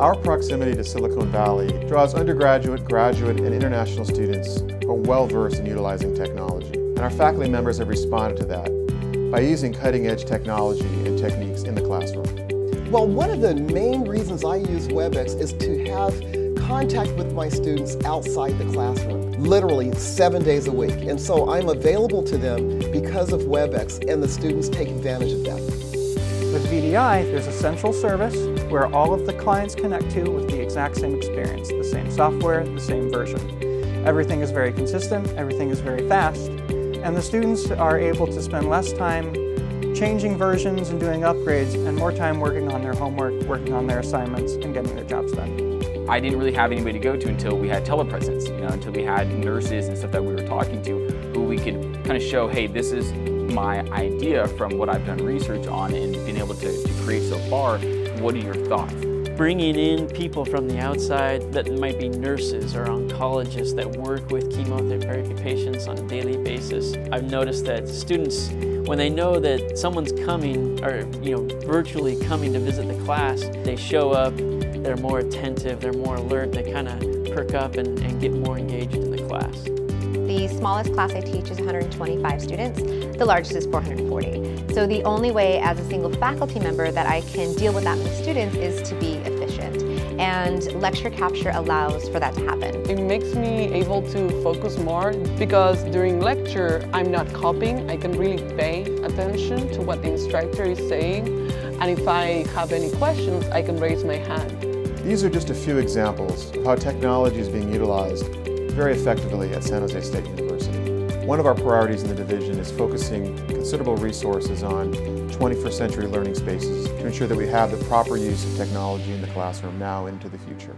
Our proximity to Silicon Valley draws undergraduate, graduate, and international students who are well-versed in utilizing technology. And our faculty members have responded to that by using cutting-edge technology and techniques in the classroom. Well, one of the main reasons I use WebEx is to have contact with my students outside the classroom, literally 7 days a week. And so I'm available to them because of WebEx, and the students take advantage of that. With VDI, there's a central service where all of the clients connect to with the exact same experience, the same software, the same version. Everything is very consistent, everything is very fast, and the students are able to spend less time changing versions and doing upgrades and more time working on their homework, working on their assignments, and getting their jobs done. I didn't really have anybody to go to until we had telepresence, until we had nurses and stuff that we were talking to who we could kind of show, hey, this is my idea from what I've done research on and been able to create so far. What are your thoughts? Bringing in people from the outside that might be nurses or oncologists that work with chemotherapy patients on a daily basis. I've noticed that students, when they know that someone's coming or virtually coming to visit the class, they show up, they're more attentive, they're more alert, they kind of perk up and get more engaged in the class. The smallest class I teach is 125 students. The largest is 440. So the only way as a single faculty member that I can deal with that many students is to be efficient. And lecture capture allows for that to happen. It makes me able to focus more because during lecture I'm not copying. I can really pay attention to what the instructor is saying. And if I have any questions, I can raise my hand. These are just a few examples of how technology is being utilized very effectively at San Jose State University. One of our priorities in the division is focusing considerable resources on 21st century learning spaces to ensure that we have the proper use of technology in the classroom now into the future.